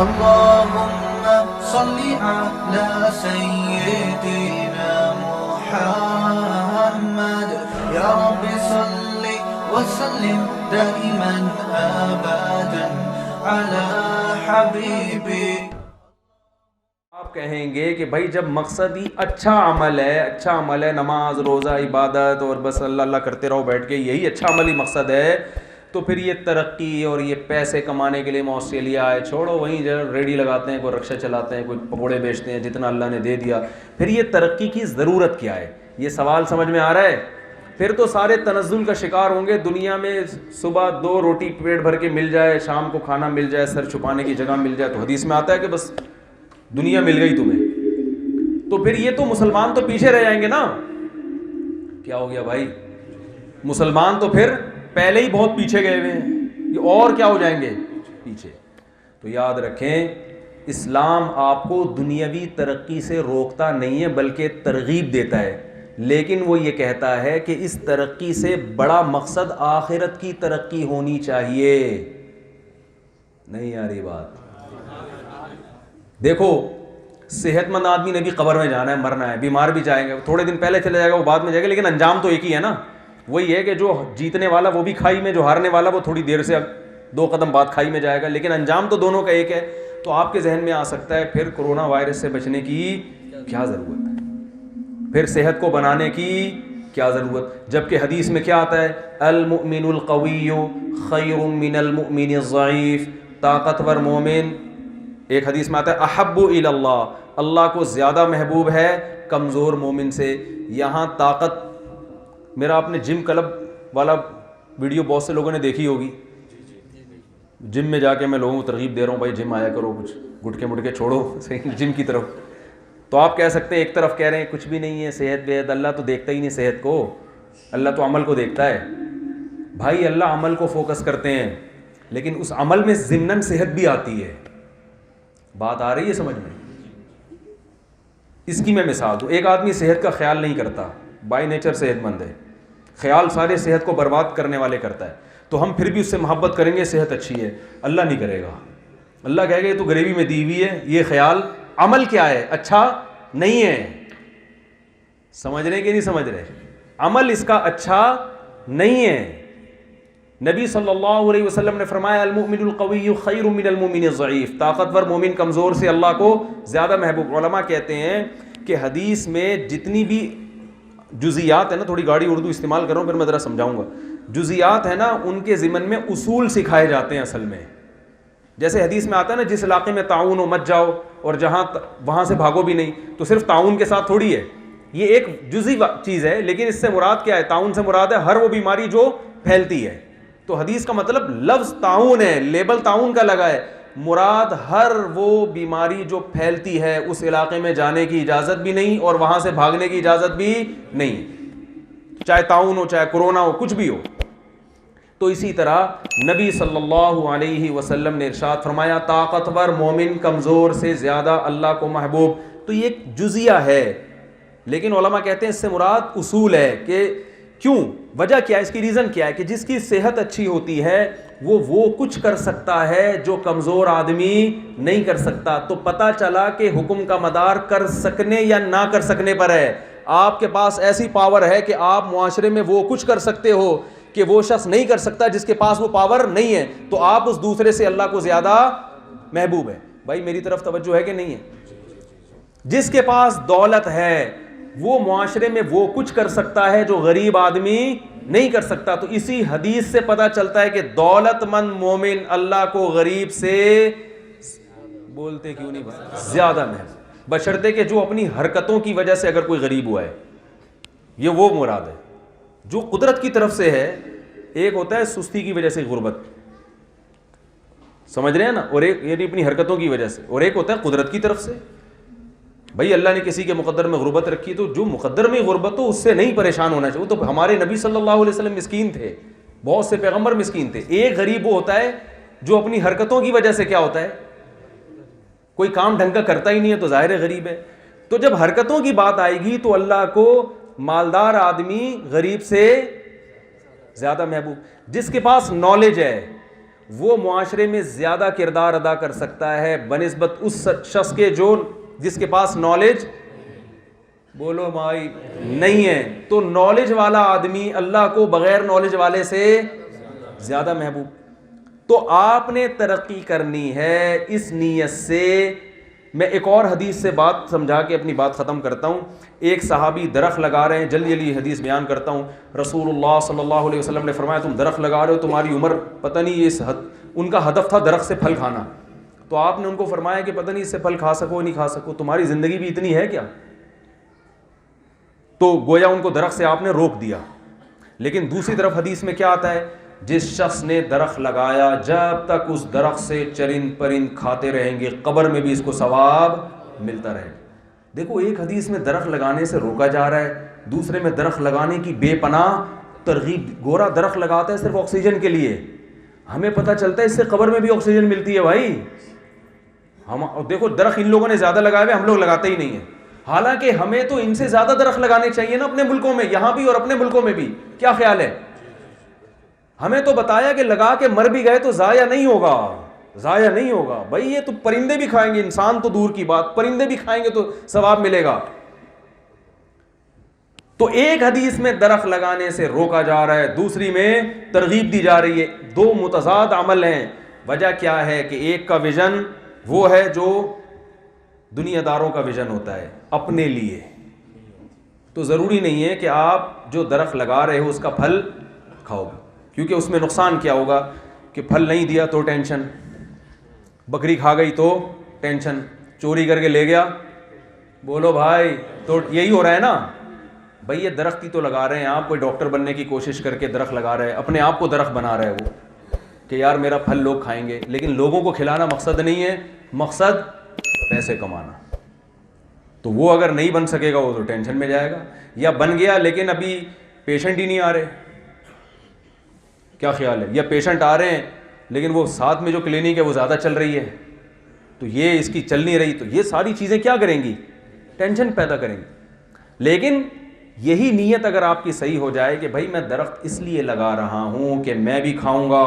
اللهم صل على سيدنا محمد يا رب صل وسلم دائما ابدا على حبيبي. آپ کہیں گے کہ بھائی جب مقصد ہی اچھا عمل ہے نماز روزہ عبادت اور بس اللہ اللہ کرتے رہو بیٹھ کے, یہی اچھا عمل ہی مقصد ہے, تو پھر یہ ترقی اور یہ پیسے کمانے کے لیے میں آسٹریلیا آئے, چھوڑو وہیں جو ریڈی لگاتے ہیں, کوئی رکشہ چلاتے ہیں, کوئی پکوڑے بیچتے ہیں, جتنا اللہ نے دے دیا. پھر یہ ترقی کی ضرورت کیا ہے؟ یہ سوال سمجھ میں آ رہا ہے؟ پھر تو سارے تنزل کا شکار ہوں گے. دنیا میں صبح 2 روٹی پیٹ بھر کے مل جائے, شام کو کھانا مل جائے, سر چھپانے کی جگہ مل جائے, تو حدیث میں آتا ہے کہ بس دنیا مل گئی تمہیں. تو پھر یہ تو مسلمان تو پیچھے رہ جائیں گے نا. کیا ہو گیا بھائی؟ مسلمان تو پھر پہلے ہی بہت پیچھے گئے ہوئے ہیں, یہ اور کیا ہو جائیں گے پیچھے. تو یاد رکھیں, اسلام آپ کو دنیاوی ترقی سے روکتا نہیں ہے بلکہ ترغیب دیتا ہے, لیکن وہ یہ کہتا ہے کہ اس ترقی سے بڑا مقصد آخرت کی ترقی ہونی چاہیے. نہیں آ رہی بات؟ دیکھو, صحت مند آدمی نے بھی قبر میں جانا ہے, مرنا ہے, بیمار بھی جائیں گے, تھوڑے دن پہلے چلے جائے گا, وہ بعد میں جائے گا, لیکن انجام تو ایک ہی ہے نا. وہی ہے کہ جو جیتنے والا وہ بھی کھائی میں, جو ہارنے والا وہ تھوڑی دیر سے 2 قدم بعد کھائی میں جائے گا, لیکن انجام تو دونوں کا ایک ہے. تو آپ کے ذہن میں آ سکتا ہے پھر کرونا وائرس سے بچنے کی کیا ضرورت ہے, پھر صحت کو بنانے کی کیا ضرورت, جبکہ حدیث میں کیا آتا ہے؟ المؤمن القوی خیر من المؤمن الضعیف. طاقتور مومن, ایک حدیث میں آتا ہے احب الی اللہ, اللہ کو زیادہ محبوب ہے کمزور مومن سے. یہاں طاقت, میرا آپ نے جم کلب والا ویڈیو بہت سے لوگوں نے دیکھی ہوگی. جم میں جا کے میں لوگوں کو ترغیب دے رہا ہوں, بھائی جم آیا کرو, کچھ گٹکے مٹکے چھوڑو جم کی طرف. تو آپ کہہ سکتے ہیں ایک طرف کہہ رہے ہیں کچھ بھی نہیں ہے, صحت وحت, اللہ تو دیکھتا ہی نہیں صحت کو, اللہ تو عمل کو دیکھتا ہے. بھائی اللہ عمل کو فوکس کرتے ہیں, لیکن اس عمل میں ضمناً صحت بھی آتی ہے. بات آ رہی ہے سمجھ میں؟ اس کی میں مثال دوں. ایک آدمی صحت کا خیال نہیں کرتا, بائی نیچر صحت مند ہے, خیال سارے صحت کو برباد کرنے والے کرتا ہے, تو ہم پھر بھی اس سے محبت کریں گے, صحت اچھی ہے. اللہ نہیں کرے گا, اللہ کہے گا یہ تو غریبی میں دی ہوئی ہے, یہ خیال عمل کیا ہے, اچھا نہیں ہے. سمجھ رہے کہ نہیں سمجھ رہے؟ عمل اس کا اچھا نہیں ہے. نبی صلی اللہ علیہ وسلم نے فرمایا المؤمن القوی خیر من المؤمن الضعیف, طاقتور مومن کمزور سے اللہ کو زیادہ محبوب. علماء کہتے ہیں کہ حدیث میں جتنی بھی جزیات ہے نا, تھوڑی گاڑی اردو استعمال کر رہا ہوں, پھر میں ذرا سمجھاؤں گا. جزیات ہے نا, ان کے ضمن میں اصول سکھائے جاتے ہیں اصل میں. جیسے حدیث میں آتا ہے نا جس علاقے میں تعاون ہو مت جاؤ, اور جہاں وہاں سے بھاگو بھی نہیں. تو صرف تعاون کے ساتھ تھوڑی ہے, یہ ایک جزئی چیز ہے, لیکن اس سے مراد کیا ہے؟ تعاون سے مراد ہے ہر وہ بیماری جو پھیلتی ہے. تو حدیث کا مطلب لفظ تعاون ہے, لیبل تعاون کا لگا ہے, مراد ہر وہ بیماری جو پھیلتی ہے اس علاقے میں جانے کی اجازت بھی نہیں اور وہاں سے بھاگنے کی اجازت بھی نہیں, چاہے تعاون ہو چاہے کرونا ہو کچھ بھی ہو. تو اسی طرح نبی صلی اللہ علیہ وسلم نے ارشاد فرمایا طاقتور مومن کمزور سے زیادہ اللہ کو محبوب. تو یہ ایک جزیہ ہے, لیکن علماء کہتے ہیں اس سے مراد اصول ہے. کہ کیوں, وجہ کیا ہے, اس کی ریزن کیا ہے؟ کہ جس کی صحت اچھی ہوتی ہے وہ کچھ کر سکتا ہے جو کمزور آدمی نہیں کر سکتا. تو پتہ چلا کہ حکم کا مدار کر سکنے یا نہ کر سکنے پر ہے. آپ کے پاس ایسی پاور ہے کہ آپ معاشرے میں وہ کچھ کر سکتے ہو کہ وہ شخص نہیں کر سکتا جس کے پاس وہ پاور نہیں ہے, تو آپ اس دوسرے سے اللہ کو زیادہ محبوب ہے. بھائی میری طرف توجہ ہے کہ نہیں ہے؟ جس کے پاس دولت ہے وہ معاشرے میں وہ کچھ کر سکتا ہے جو غریب آدمی نہیں کر سکتا. تو اسی حدیث سے پتہ چلتا ہے کہ دولت مند مومن اللہ کو غریب سے بولتے کیوں نہیں زیادہ محبوب, بشرطے کہ جو اپنی حرکتوں کی وجہ سے اگر کوئی غریب ہوا ہے, یہ وہ مراد ہے جو قدرت کی طرف سے ہے. ایک ہوتا ہے سستی کی وجہ سے غربت, سمجھ رہے ہیں نا, اور ایک یعنی اپنی حرکتوں کی وجہ سے, اور ایک ہوتا ہے قدرت کی طرف سے. بھائی اللہ نے کسی کے مقدر میں غربت رکھی, تو جو مقدر میں غربت ہو اس سے نہیں پریشان ہونا چاہیے. وہ تو ہمارے نبی صلی اللہ علیہ وسلم مسکین تھے, بہت سے پیغمبر مسکین تھے. ایک غریب وہ ہوتا ہے جو اپنی حرکتوں کی وجہ سے کیا ہوتا ہے, کوئی کام ڈھنگ کا کرتا ہی نہیں ہے, تو ظاہر ہے غریب ہے. تو جب حرکتوں کی بات آئے گی تو اللہ کو مالدار آدمی غریب سے زیادہ محبوب. جس کے پاس نالج ہے وہ معاشرے میں زیادہ کردار ادا کر سکتا ہے بنسبت اس شخص کے جس کے پاس نالج، بولو بھائی، نہیں ہے. تو نالج والا آدمی اللہ کو بغیر نالج والے سے زیادہ محبوب. تو آپ نے ترقی کرنی ہے اس نیت سے. میں ایک اور حدیث سے بات سمجھا کے اپنی بات ختم کرتا ہوں. ایک صحابی درخت لگا رہے ہیں، جلدی جلدی حدیث بیان کرتا ہوں. رسول اللہ صلی اللہ علیہ وسلم نے فرمایا تم درخت لگا رہے ہو، تمہاری عمر پتہ نہیں اس حد، ان کا ہدف تھا درخت سے پھل کھانا. تو آپ نے ان کو فرمایا کہ پتہ نہیں اس سے پھل کھا سکو نہیں کھا سکو، تمہاری زندگی بھی اتنی ہے کیا؟ تو گویا ان کو درخت سے آپ نے روک دیا. لیکن دوسری طرف حدیث میں کیا آتا ہے؟ جس شخص نے درخت لگایا جب تک اس درخت سے چرند پرند کھاتے رہیں گے قبر میں بھی اس کو ثواب ملتا رہے. دیکھو ایک حدیث میں درخت لگانے سے روکا جا رہا ہے، دوسرے میں درخت لگانے کی بے پناہ ترغیب. گورا درخت لگاتا ہے صرف آکسیجن کے لیے، ہمیں پتہ چلتا ہے اس سے قبر میں بھی آکسیجن ملتی ہے بھائی. ہم دیکھو درخت ان لوگوں نے زیادہ لگائے ہوئے، ہم لوگ لگاتے ہی نہیں ہیں. حالانکہ ہمیں تو ان سے زیادہ درخت لگانے چاہیے نا اپنے ملکوں میں، یہاں بھی اور اپنے ملکوں میں بھی. کیا خیال ہے؟ ہمیں تو بتایا کہ لگا کے مر بھی گئے تو ضائع نہیں ہوگا، ضائع نہیں ہوگا بھائی. یہ تو پرندے بھی کھائیں گے، انسان تو دور کی بات، پرندے بھی کھائیں گے تو ثواب ملے گا. تو ایک حدیث میں درخت لگانے سے روکا جا رہا ہے، دوسری میں ترغیب دی جا رہی ہے. دو متضاد عمل ہیں. وجہ کیا ہے کہ ایک کا ویژن وہ ہے جو دنیا داروں کا ویژن ہوتا ہے اپنے لیے. تو ضروری نہیں ہے کہ آپ جو درخت لگا رہے ہو اس کا پھل کھاؤ گے، کیونکہ اس میں نقصان کیا ہوگا کہ پھل نہیں دیا تو ٹینشن، بکری کھا گئی تو ٹینشن، چوری کر کے لے گیا، بولو بھائی تو یہی ہو رہا ہے نا. بھائی یہ درخت ہی تو لگا رہے ہیں آپ، کوئی ڈاکٹر بننے کی کوشش کر کے درخت لگا رہے ہیں، اپنے آپ کو درخت بنا رہے ہیں وہ کہ یار میرا پھل لوگ کھائیں گے. لیکن لوگوں کو کھلانا مقصد نہیں ہے، مقصد پیسے کمانا. تو وہ اگر نہیں بن سکے گا وہ تو ٹینشن میں جائے گا. یا بن گیا لیکن ابھی پیشنٹ ہی نہیں آ رہے، کیا خیال ہے؟ یا پیشنٹ آ رہے ہیں لیکن وہ ساتھ میں جو کلینک ہے وہ زیادہ چل رہی ہے تو یہ اس کی چل نہیں رہی. تو یہ ساری چیزیں کیا کریں گی؟ ٹینشن پیدا کریں گی. لیکن یہی نیت اگر آپ کی صحیح ہو جائے کہ بھائی میں درخت اس لیے لگا رہا ہوں کہ میں بھی کھاؤں گا،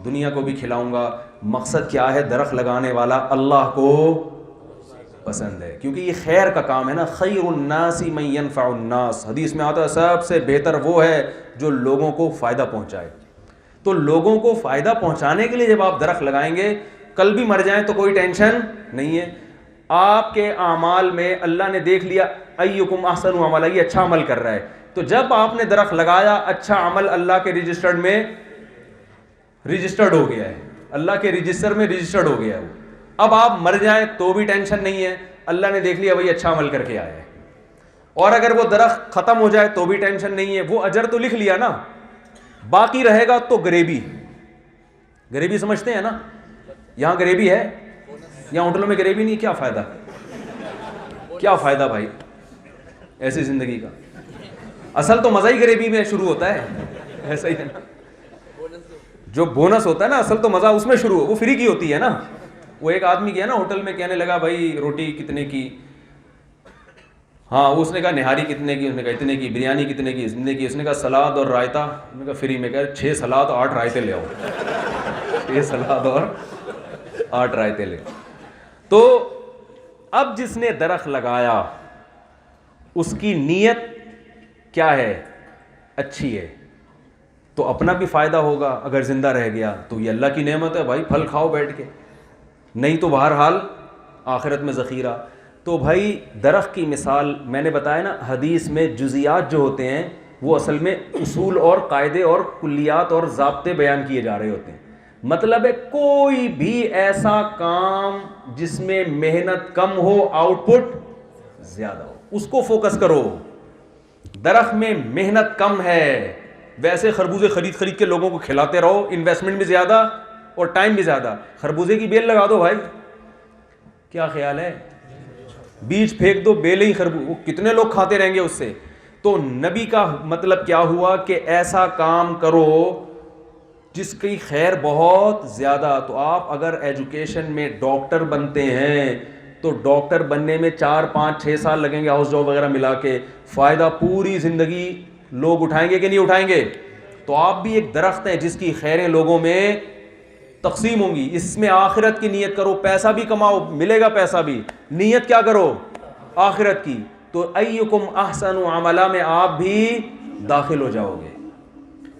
دنیا کو بھی کھلاؤں گا. مقصد کیا ہے؟ درخت لگانے والا اللہ کو پسند ہے، کیونکہ یہ خیر کا کام ہے نا. خیر الناس من ينفع الناس، حدیث میں آتا ہے سب سے بہتر وہ ہے جو لوگوں کو فائدہ پہنچائے. تو لوگوں کو فائدہ پہنچانے کے لیے جب آپ درخت لگائیں گے، کل بھی مر جائیں تو کوئی ٹینشن نہیں ہے. آپ کے اعمال میں اللہ نے دیکھ لیا ایکم احسن عملا، یہ اچھا عمل کر رہا ہے. تو جب آپ نے درخت لگایا اچھا عمل اللہ کے رجسٹرڈ میں رجسٹرڈ ہو گیا ہے، اللہ کے رجسٹر میں رجسٹرڈ ہو گیا ہے. اب آپ مر جائیں تو بھی ٹینشن نہیں ہے، اللہ نے دیکھ لیا وہی اچھا عمل کر کے آیا ہے. اور اگر وہ درخت ختم ہو جائے تو بھی ٹینشن نہیں ہے، وہ اجر تو لکھ لیا نا. باقی رہے گا تو گریبی. گریبی سمجھتے ہیں نا؟ یہاں گریبی ہے، یہاں ہوٹلوں میں گریبی نہیں. کیا فائدہ، کیا فائدہ بھائی ایسی زندگی کا؟ اصل تو مزہ ہی گریبی میں شروع ہوتا ہے، ایسا ہی ہے نا. جو بونس ہوتا ہے نا اصل تو مزہ اس میں شروع ہو، وہ فری کی ہوتی ہے نا. وہ ایک آدمی گیا نا ہوٹل میں، کہنے لگا بھائی روٹی کتنے کی؟ ہاں اس نے کہا نہاری کتنے کی؟ اس نے کہا اتنے کی. بریانی کتنے کی؟ اتنے کی. اس نے کہا سلاد اور رائتا؟ اس نے کہا فری میں. کہا 6 سلاد 8 رائتے لے آؤ. 6 سلاد اور 8 رائتے لے. تو اب جس نے درخت لگایا اس کی نیت کیا ہے؟ اچھی ہے، تو اپنا بھی فائدہ ہوگا. اگر زندہ رہ گیا تو یہ اللہ کی نعمت ہے بھائی، پھل کھاؤ بیٹھ کے، نہیں تو بہرحال آخرت میں ذخیرہ. تو بھائی درخت کی مثال میں نے بتایا نا، حدیث میں جزیات جو ہوتے ہیں وہ اصل میں اصول اور قاعدے اور کلیات اور ضابطے بیان کیے جا رہے ہوتے ہیں. مطلب ہے کوئی بھی ایسا کام جس میں محنت کم ہو آؤٹ پٹ زیادہ ہو، اس کو فوکس کرو. درخت میں محنت کم ہے، ویسے خربوزے خرید کے لوگوں کو کھلاتے رہو، انویسٹمنٹ بھی زیادہ اور ٹائم بھی زیادہ. خربوزے کی بیل لگا دو بھائی، کیا خیال ہے؟ بیج پھینک دو، بیل ہی وہ کتنے لوگ کھاتے رہیں گے اس سے. تو نبی کا مطلب کیا ہوا کہ ایسا کام کرو جس کی خیر بہت زیادہ. تو آپ اگر ایجوکیشن میں ڈاکٹر بنتے ہیں تو ڈاکٹر بننے میں 4 5 6 سال لگیں گے ہاؤس جاب وغیرہ ملا کے، فائدہ پوری زندگی لوگ اٹھائیں گے کہ نہیں اٹھائیں گے؟ تو آپ بھی ایک درخت ہیں جس کی خیریں لوگوں میں تقسیم ہوں گی. اس میں آخرت کی نیت کرو, پیسہ بھی کماؤ, ملے گا پیسہ بھی, نیت کیا کرو, آخرت کی. تو ایکم احسن عملا میں آپ بھی داخل ہو جاؤ گے.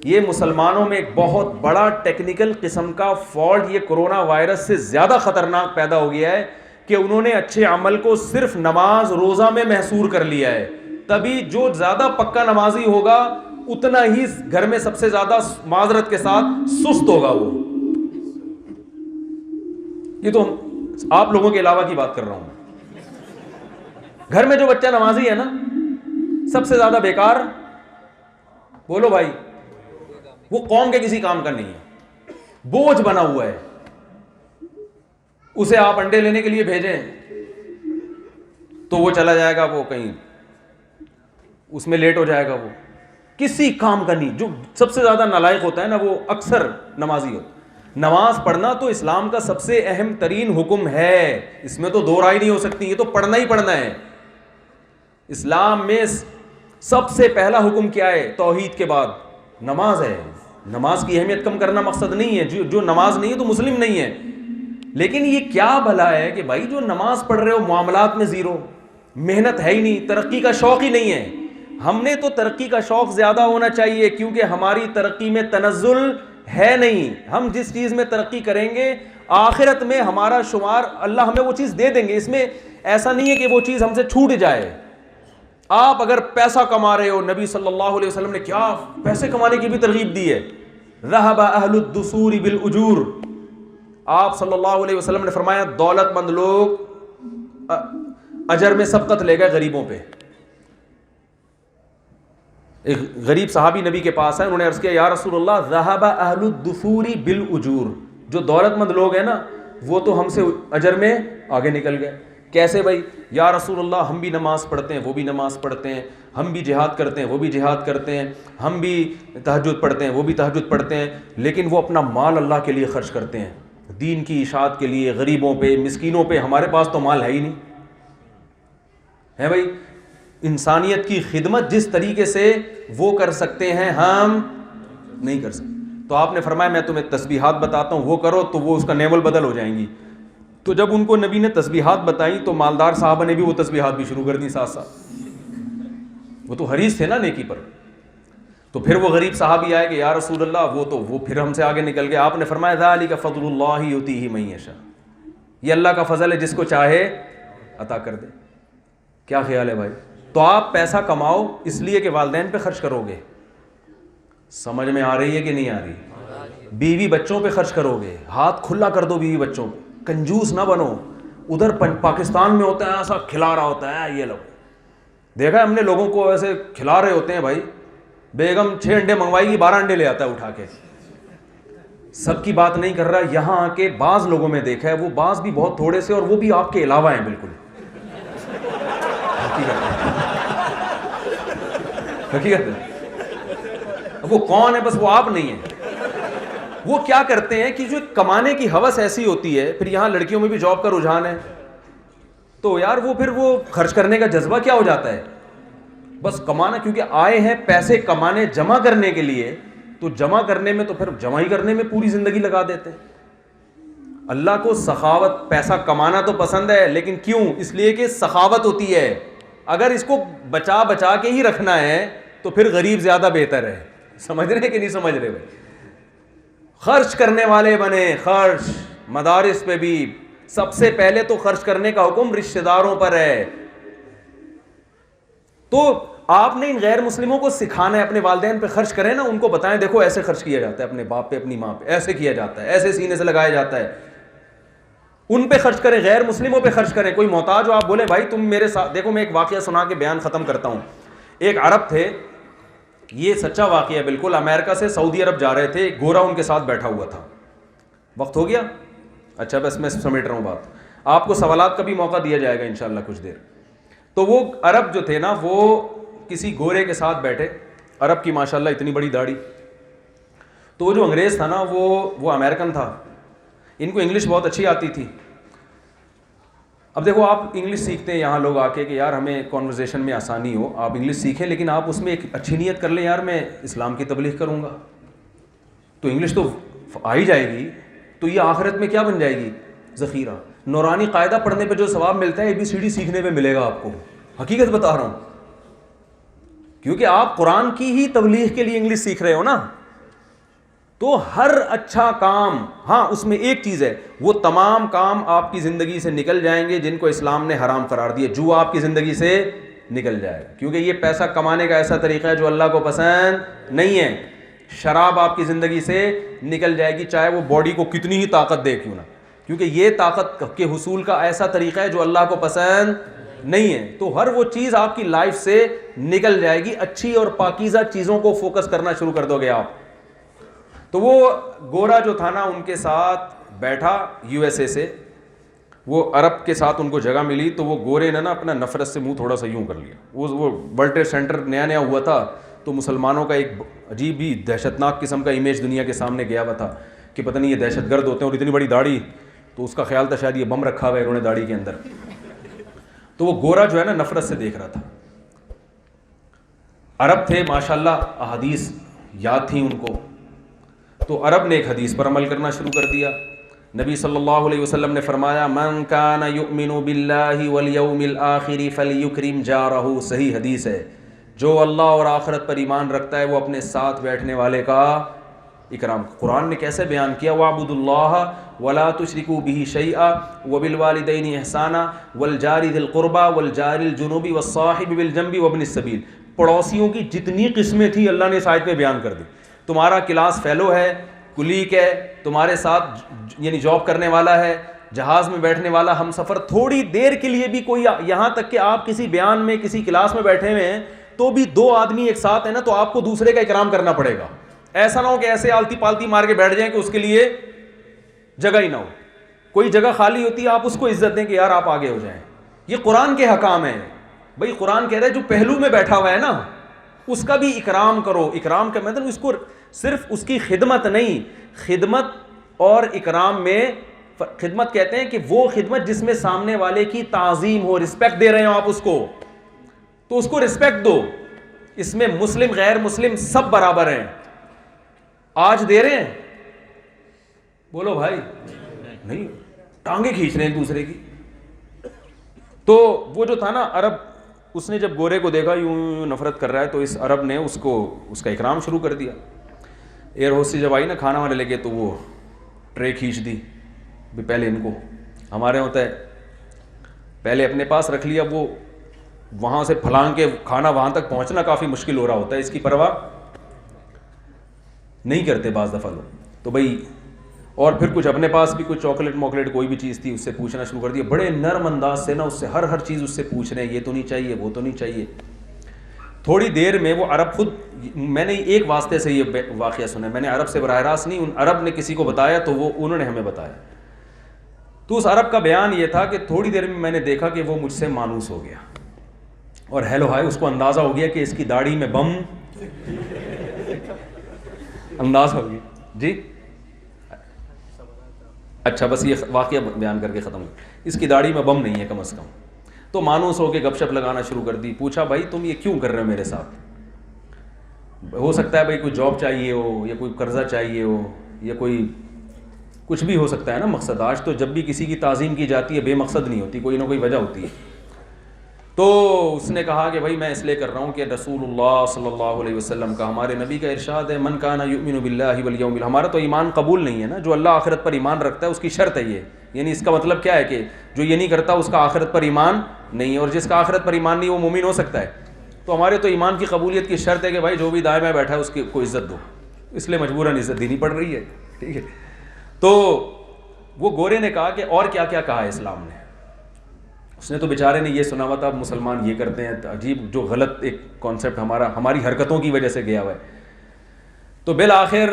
یہ مسلمانوں میں ایک بہت بڑا ٹیکنیکل قسم کا فالٹ یہ کرونا وائرس سے زیادہ خطرناک پیدا ہو گیا ہے کہ انہوں نے اچھے عمل کو صرف نماز روزہ میں محصور کر لیا ہے. تبھی جو زیادہ پکا نمازی ہوگا اتنا ہی گھر میں سب سے زیادہ معذرت کے ساتھ سست ہوگا وہ. یہ تو آپ لوگوں کے علاوہ کی بات کر رہا ہوں. گھر میں جو بچہ نمازی ہے نا سب سے زیادہ بیکار, بولو بھائی, وہ قوم کے کسی کام کا نہیں ہے, بوجھ بنا ہوا ہے. اسے آپ انڈے لینے کے لیے بھیجیں تو وہ چلا جائے گا, وہ کہیں اس میں لیٹ ہو جائے گا, وہ کسی کام کا نہیں. جو سب سے زیادہ نالائق ہوتا ہے نا وہ اکثر نمازی ہوتا ہے. نماز پڑھنا تو اسلام کا سب سے اہم ترین حکم ہے, اس میں تو دو رائے نہیں ہو سکتی, یہ تو پڑھنا ہی پڑھنا ہے. اسلام میں سب سے پہلا حکم کیا ہے توحید کے بعد؟ نماز ہے. نماز کی اہمیت کم کرنا مقصد نہیں ہے, جو نماز نہیں ہے تو مسلم نہیں ہے. لیکن یہ کیا بھلا ہے کہ بھائی جو نماز پڑھ رہے ہو معاملات میں زیرو, محنت ہے ہی نہیں, ترقی کا شوق ہی نہیں ہے. ہم نے تو ترقی کا شوق زیادہ ہونا چاہیے کیونکہ ہماری ترقی میں تنزل ہے نہیں. ہم جس چیز میں ترقی کریں گے آخرت میں ہمارا شمار اللہ ہمیں وہ چیز دے دیں گے. اس میں ایسا نہیں ہے کہ وہ چیز ہم سے چھوٹ جائے. آپ اگر پیسہ کما رہے ہو, نبی صلی اللہ علیہ وسلم نے کیا پیسے کمانے کی بھی ترغیب دی ہے, ذهب اہل الدثور بالاجور. آپ صلی اللہ علیہ وسلم نے فرمایا دولت مند لوگ اجر میں سبقت لے گئے غریبوں پہ. ایک غریب صحابی نبی کے پاس ہے, انہوں نے عرض کیا یا رسول اللہ ذهب اہل الدثور بالاجور, جو دولت مند لوگ ہیں نا وہ تو ہم سے اجر میں آگے نکل گئے. کیسے بھائی؟ یا رسول اللہ ہم بھی نماز پڑھتے ہیں وہ بھی نماز پڑھتے ہیں, ہم بھی جہاد کرتے ہیں وہ بھی جہاد کرتے ہیں, ہم بھی تہجد پڑھتے ہیں وہ بھی تہجد پڑھتے ہیں, لیکن وہ اپنا مال اللہ کے لیے خرچ کرتے ہیں, دین کی اشاعت کے لیے, غریبوں پہ مسکینوں پہ. ہمارے پاس تو مال ہے ہی نہیں ہے بھائی. انسانیت کی خدمت جس طریقے سے وہ کر سکتے ہیں ہم نہیں کر سکتے. تو آپ نے فرمایا میں تمہیں تسبیحات بتاتا ہوں, وہ کرو تو وہ اس کا نیول بدل ہو جائیں گی. تو جب ان کو نبی نے تسبیحات بتائیں تو مالدار صاحبہ نے بھی وہ تسبیحات بھی شروع کر دی ساتھ ساتھ. وہ تو حریص تھے نا نیکی پر. تو پھر وہ غریب صحابی آئے کہ یا رسول اللہ وہ پھر ہم سے آگے نکل گئے. آپ نے فرمایا ذالک فضل اللہ یؤتیہ من یشاء, یہ اللہ کا فضل ہے جس کو چاہے عطا کر دے. کیا خیال ہے بھائی؟ تو آپ پیسہ کماؤ اس لیے کہ والدین پہ خرچ کرو گے, سمجھ میں آ رہی ہے کہ نہیں آ رہی؟ بیوی بچوں پہ خرچ کرو گے, ہاتھ کھلا کر دو بیوی بچوں پہ, کنجوس نہ بنو. ادھر پاکستان میں ہوتا ہے ایسا کھلا رہا ہوتا ہے, یہ لوگ دیکھا ہے ہم نے لوگوں کو ایسے کھلا رہے ہوتے ہیں بھائی. بیگم 6 انڈے منگوائے گی 12 انڈے لے آتا ہے اٹھا کے. سب کی بات نہیں کر رہا, یہاں کے بعض لوگوں میں دیکھا ہے, وہ بعض بھی بہت تھوڑے سے اور وہ بھی آپ کے علاوہ ہیں بالکل. حقیقت ہے وہ کون ہے, بس وہ آپ نہیں ہیں. وہ کیا کرتے ہیں کہ جو کمانے کی ہوس ایسی ہوتی ہے, پھر یہاں لڑکیوں میں بھی جاب کا رجحان ہے, تو یار وہ پھر وہ خرچ کرنے کا جذبہ کیا ہو جاتا ہے, بس کمانا. کیونکہ آئے ہیں پیسے کمانے جمع کرنے کے لیے, تو جمع کرنے میں تو پھر جمع ہی کرنے میں پوری زندگی لگا دیتے ہیں. اللہ کو سخاوت, پیسا کمانا تو پسند ہے, لیکن کیوں؟ اس لیے کہ سخاوت ہوتی ہے. اگر اس کو بچا بچا کے ہی رکھنا ہے تو پھر غریب زیادہ بہتر ہے. سمجھ رہے کہ نہیں سمجھ رہے بھائی؟ خرچ کرنے والے بنے. خرچ مدارس پہ بھی سب سے پہلے تو خرچ کرنے کا حکم رشتہ داروں پر ہے. تو آپ نے ان غیر مسلموں کو سکھانا ہے, اپنے والدین پہ خرچ کریں نا, ان کو بتائیں دیکھو ایسے خرچ کیا جاتا ہے, اپنے باپ پہ اپنی ماں پہ ایسے کیا جاتا ہے, ایسے سینے سے لگایا جاتا ہے. ان پہ خرچ کریں, غیر مسلموں پہ خرچ کریں. کوئی محتاج ہو آپ بولیں بھائی تم میرے ساتھ دیکھو. میں ایک واقعہ سنا کے بیان ختم کرتا ہوں. ایک عرب تھے, یہ سچا واقعہ ہے بالکل, امریکہ سے سعودی عرب جا رہے تھے, ایک گورا ان کے ساتھ بیٹھا ہوا تھا. وقت ہو گیا؟ اچھا بس میں سمیٹ رہا ہوں بات, آپ کو سوالات کا بھی موقع دیا جائے گا انشاءاللہ کچھ دیر. تو وہ عرب جو تھے نا وہ کسی گورے کے ساتھ بیٹھے, عرب کی ماشاءاللہ اتنی بڑی داڑھی. تو وہ جو انگریز تھا نا وہ امریکن تھا, ان کو انگلش بہت اچھی آتی تھی. اب دیکھو آپ انگلش سیکھتے ہیں یہاں لوگ آ کے کہ یار ہمیں کانورزیشن میں آسانی ہو, آپ انگلش سیکھیں, لیکن آپ اس میں ایک اچھی نیت کر لیں یار میں اسلام کی تبلیغ کروں گا, تو انگلش تو آ ہی جائے گی. تو یہ آخرت میں کیا بن جائے گی؟ ذخیرہ. نورانی قاعدہ پڑھنے پہ جو ثواب ملتا ہے ABCD سیکھنے پہ ملے گا آپ کو. حقیقت بتا رہا ہوں, کیونکہ آپ قرآن کی ہی تبلیغ کے لیے انگلش سیکھ رہے ہو نا. تو ہر اچھا کام, ہاں اس میں ایک چیز ہے, وہ تمام کام آپ کی زندگی سے نکل جائیں گے جن کو اسلام نے حرام قرار دیا. جوا آپ کی زندگی سے نکل جائے گا کیونکہ یہ پیسہ کمانے کا ایسا طریقہ ہے جو اللہ کو پسند نہیں ہے. شراب آپ کی زندگی سے نکل جائے گی, چاہے وہ باڈی کو کتنی ہی طاقت دے کیوں نہ, کیونکہ یہ طاقت کے حصول کا ایسا طریقہ ہے جو اللہ کو پسند نہیں ہے. تو ہر وہ چیز آپ کی لائف سے نکل جائے گی. اچھی اور پاکیزہ چیزوں کو فوکس کرنا شروع کر دو گے آپ. تو وہ گورا جو تھا نا, ان کے ساتھ بیٹھا USA سے, وہ عرب کے ساتھ ان کو جگہ ملی, تو وہ گورے نے نا اپنا نفرت سے منہ تھوڑا سا یوں کر لیا. وہ ورلڈ ٹریڈ سینٹر نیا نیا ہوا تھا, تو مسلمانوں کا ایک عجیب ہی دہشتناک قسم کا امیج دنیا کے سامنے گیا ہوا تھا کہ پتہ نہیں یہ دہشت گرد ہوتے ہیں, اور اتنی بڑی داڑھی, تو اس کا خیال تھا شاید یہ بم رکھا ہوا ہے انہوں نے داڑھی کے اندر. تو وہ گورا جو ہے نا نفرت سے دیکھ رہا تھا. عرب تھے ماشاءاللہ, احادیث یاد تھیں ان کو, تو عرب نے ایک حدیث پر عمل کرنا شروع کر دیا. نبی صلی اللہ علیہ وسلم نے فرمایا, من کان یؤمن باللہ والیوم الآخر فلیکرم جارہ. صحیح حدیث ہے, جو اللہ اور آخرت پر ایمان رکھتا ہے وہ اپنے ساتھ بیٹھنے والے کا اکرام. قرآن نے کیسے بیان کیا, وَاعْبُدُوا اللَّهَ وَلَا تُشْرِكُوا بِهِ شَيْئًا وَبِالْوَالِدَيْنِ إِحْسَانًا وَالْجَارِ ذِي الْقُرْبَى وَالْجَارِ الْجُنُوبِ وَالصَّاحِبِ بِالْجَنبِ وَابْنِ السَّبِيلِ. پڑوسیوں کی جتنی قسمیں تھیں اللہ نے اس آیت میں بیان کر دی. تمہارا کلاس فیلو ہے, کلیگ ہے, تمہارے ساتھ یعنی جاب کرنے والا ہے, جہاز میں بیٹھنے والا ہم سفر, تھوڑی دیر کے لیے بھی کوئی, یہاں تک کہ آپ کسی بیان میں کسی کلاس میں بیٹھے ہوئے ہیں تو بھی دو آدمی ایک ساتھ ہیں نا, تو آپ کو دوسرے کا اکرام کرنا پڑے گا. ایسا نہ ہو کہ ایسے آلتی پالتی مار کے بیٹھ جائیں کہ اس کے لیے جگہ ہی نہ ہو. کوئی جگہ خالی ہوتی ہے آپ اس کو عزت دیں کہ یار آپ آگے ہو جائیں. یہ قرآن کے حکام ہیں بھائی. قرآن کہہ رہا ہے جو پہلو میں بیٹھا ہوا ہے نا اس کا بھی اکرام کرو. اکرام کا مطلب اس کو صرف اس کی خدمت نہیں, خدمت اور اکرام میں خدمت کہتے ہیں کہ وہ خدمت جس میں سامنے والے کی تعظیم ہو, رسپیکٹ دے رہے ہو آپ اس کو, تو اس کو رسپیکٹ دو. اس میں مسلم غیر مسلم سب برابر ہیں. آج دے رہے ہیں, بولو بھائی, نہیں, ٹانگیں کھینچ رہے ہیں ایک دوسرے کی. تو وہ جو تھا نا عرب, اس نے جب گورے کو دیکھا یوں نفرت کر رہا ہے, تو اس عرب نے اس کا اکرام شروع کر دیا. ایئر ہوسٹس جب آئی نا کھانا وانے لگے تو وہ ٹرے کھینچ دی. پہلے ان کو, ہمارے ہوتا ہے پہلے اپنے پاس رکھ لیا, وہ وہاں سے پھلانگ کے کھانا وہاں تک پہنچنا کافی مشکل ہو رہا ہوتا ہے, اس کی پرواہ نہیں کرتے بعض دفعہ لوگ. تو بھائی, اور پھر کچھ اپنے پاس بھی کچھ چاکلیٹ موکلیٹ کوئی بھی چیز تھی اس سے پوچھنا شروع کر دیا. بڑے نرم انداز سے نا اس سے ہر چیز اس سے پوچھ رہے ہیں, یہ تو نہیں چاہیے, وہ تو نہیں چاہیے. تھوڑی دیر میں وہ عرب خود, میں نے ایک واسطے سے یہ واقعہ سنا, میں نے عرب سے براہ راست نہیں, ان عرب نے کسی کو بتایا تو وہ انہوں نے ہمیں بتایا. تو اس عرب کا بیان یہ تھا کہ تھوڑی دیر میں نے دیکھا کہ وہ مجھ سے مانوس ہو گیا, اور ہیلو ہائی اس کو اندازہ ہو گیا کہ اس کی داڑھی میں بم انداز ہو گیا. جی اچھا, بس یہ واقعہ بیان کر کے ختم ہو, اس کی داڑھی میں بم نہیں ہے کم از کم. تو مانوس ہو کے گپ شپ لگانا شروع کر دی. پوچھا بھائی تم یہ کیوں کر رہے ہو میرے ساتھ؟ ہو سکتا ہے بھائی کوئی جاب چاہیے ہو, یا کوئی قرضہ چاہیے ہو, یا کوئی کچھ بھی ہو سکتا ہے نا مقصد. آج تو جب بھی کسی کی تعظیم کی جاتی ہے بے مقصد نہیں ہوتی, کوئی نہ کوئی وجہ ہوتی ہے. تو اس نے کہا کہ بھائی میں اس لیے کر رہا ہوں کہ رسول اللہ صلی اللہ علیہ وسلم کا, ہمارے نبی کا ارشاد ہے, من کان یؤمن باللہ والیوم الآخر. ہمارا تو ایمان قبول نہیں ہے نا, جو اللہ آخرت پر ایمان رکھتا ہے اس کی شرط ہے یہ. یعنی اس کا مطلب کیا ہے کہ جو یہ نہیں کرتا اس کا آخرت پر ایمان نہیں ہے, اور جس کا آخرت پر ایمان نہیں وہ مومن ہو سکتا ہے. تو ہمارے تو ایمان کی قبولیت کی شرط ہے کہ بھائی جو بھی دائیں بائیں بیٹھا ہے اس کو عزت دو. اس لیے مجبوراً عزت دینی پڑ رہی ہے. ٹھیک ہے. تو وہ گورے نے کہا کہ اور کیا کیا کہا ہے اسلام نے. اس نے تو بیچارے نے یہ سنا ہوا تھا مسلمان یہ کرتے ہیں, عجیب جو غلط ایک کانسیپٹ ہماری حرکتوں کی وجہ سے گیا ہوا ہے. تو بالآخر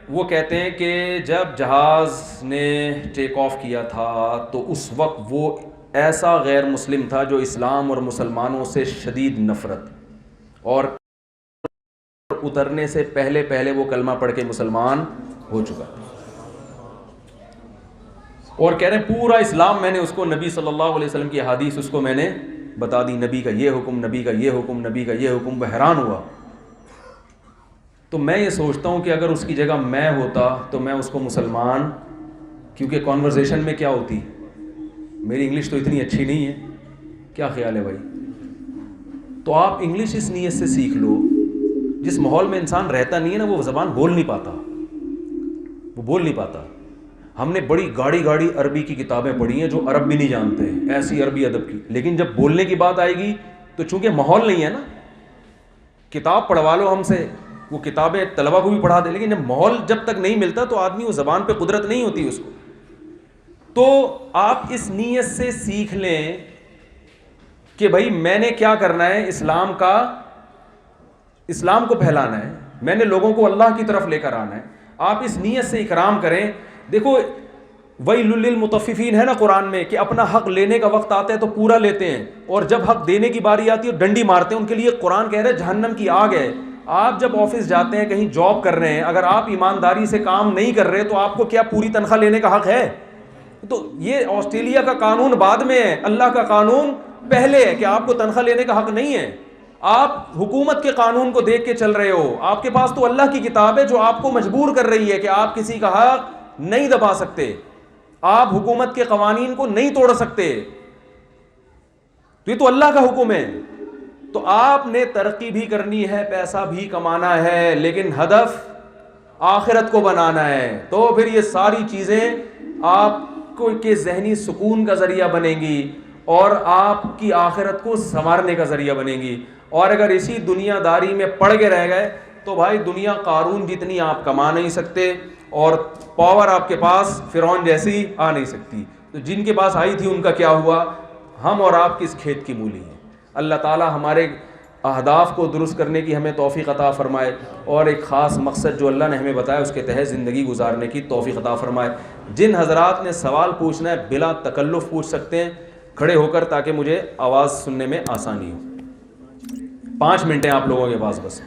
وہ کہتے ہیں کہ جب جہاز نے ٹیک آف کیا تھا تو اس وقت وہ ایسا غیر مسلم تھا جو اسلام اور مسلمانوں سے شدید نفرت, اور اترنے سے پہلے وہ کلمہ پڑھ کے مسلمان ہو چکا تھا. اور کہہ رہے ہیں پورا اسلام میں نے اس کو, نبی صلی اللہ علیہ وسلم کی احادیث اس کو میں نے بتا دی, نبی کا یہ حکم, نبی کا یہ حکم, نبی کا یہ حکم. وہ حیران ہوا. تو میں یہ سوچتا ہوں کہ اگر اس کی جگہ میں ہوتا تو میں اس کو مسلمان کیونکہ کانورزیشن میں کیا ہوتی, میری انگلش تو اتنی اچھی نہیں ہے, کیا خیال ہے بھائی؟ تو آپ انگلش اس نیت سے سیکھ لو, جس ماحول میں انسان رہتا نہیں ہے نا وہ زبان بول نہیں پاتا. ہم نے بڑی گاڑی عربی کی کتابیں پڑھی ہیں جو عرب بھی نہیں جانتے ہیں, ایسی عربی ادب کی, لیکن جب بولنے کی بات آئے گی تو چونکہ ماحول نہیں ہے نا, کتاب پڑھوا لو ہم سے, وہ کتابیں طلبہ کو بھی پڑھا دے, لیکن جب ماحول جب تک نہیں ملتا تو آدمی وہ زبان پہ قدرت نہیں ہوتی اس کو. تو آپ اس نیت سے سیکھ لیں کہ بھائی میں نے کیا کرنا ہے, اسلام کو پھیلانا ہے, میں نے لوگوں کو اللہ کی طرف لے کر آنا ہے. آپ اس نیت سے اکرام کریں. دیکھو ویل للمطففین ہے نا قرآن میں, کہ اپنا حق لینے کا وقت آتا ہے تو پورا لیتے ہیں, اور جب حق دینے کی باری آتی ہے ڈنڈی مارتے ہیں. ان کے لیے قرآن کہہ رہے ہیں جہنم کی آگ ہے. آپ جب آفس جاتے ہیں, کہیں جاب کر رہے ہیں, اگر آپ ایمانداری سے کام نہیں کر رہے تو آپ کو کیا پوری تنخواہ لینے کا حق ہے؟ تو یہ آسٹریلیا کا قانون بعد میں ہے, اللہ کا قانون پہلے ہے کہ آپ کو تنخواہ لینے کا حق نہیں ہے. آپ حکومت کے قانون کو دیکھ کے چل رہے ہو, آپ کے پاس تو اللہ کی کتاب ہے جو آپ کو مجبور کر رہی ہے کہ آپ کسی کا حق نہیں دبا سکتے, آپ حکومت کے قوانین کو نہیں توڑ سکتے. تو یہ تو اللہ کا حکم ہے. تو آپ نے ترقی بھی کرنی ہے, پیسہ بھی کمانا ہے, لیکن ہدف آخرت کو بنانا ہے. تو پھر یہ ساری چیزیں آپ کو کے ذہنی سکون کا ذریعہ بنیں گی اور آپ کی آخرت کو سنوارنے کا ذریعہ بنیں گی. اور اگر اسی دنیا داری میں پڑ کے رہ گئے تو بھائی دنیا قارون جتنی آپ کما نہیں سکتے, اور پاور آپ کے پاس فرعون جیسی آ نہیں سکتی. تو جن کے پاس آئی تھی ان کا کیا ہوا؟ ہم اور آپ کس کھیت کی مولی ہیں. اللہ تعالیٰ ہمارے اہداف کو درست کرنے کی ہمیں توفیق عطا فرمائے, اور ایک خاص مقصد جو اللہ نے ہمیں بتایا اس کے تحت زندگی گزارنے کی توفیق عطا فرمائے. جن حضرات نے سوال پوچھنا ہے بلا تکلف پوچھ سکتے ہیں کھڑے ہو کر, تاکہ مجھے آواز سننے میں آسانی ہو. 5 منٹ ہیں آپ لوگوں کے پاس بس.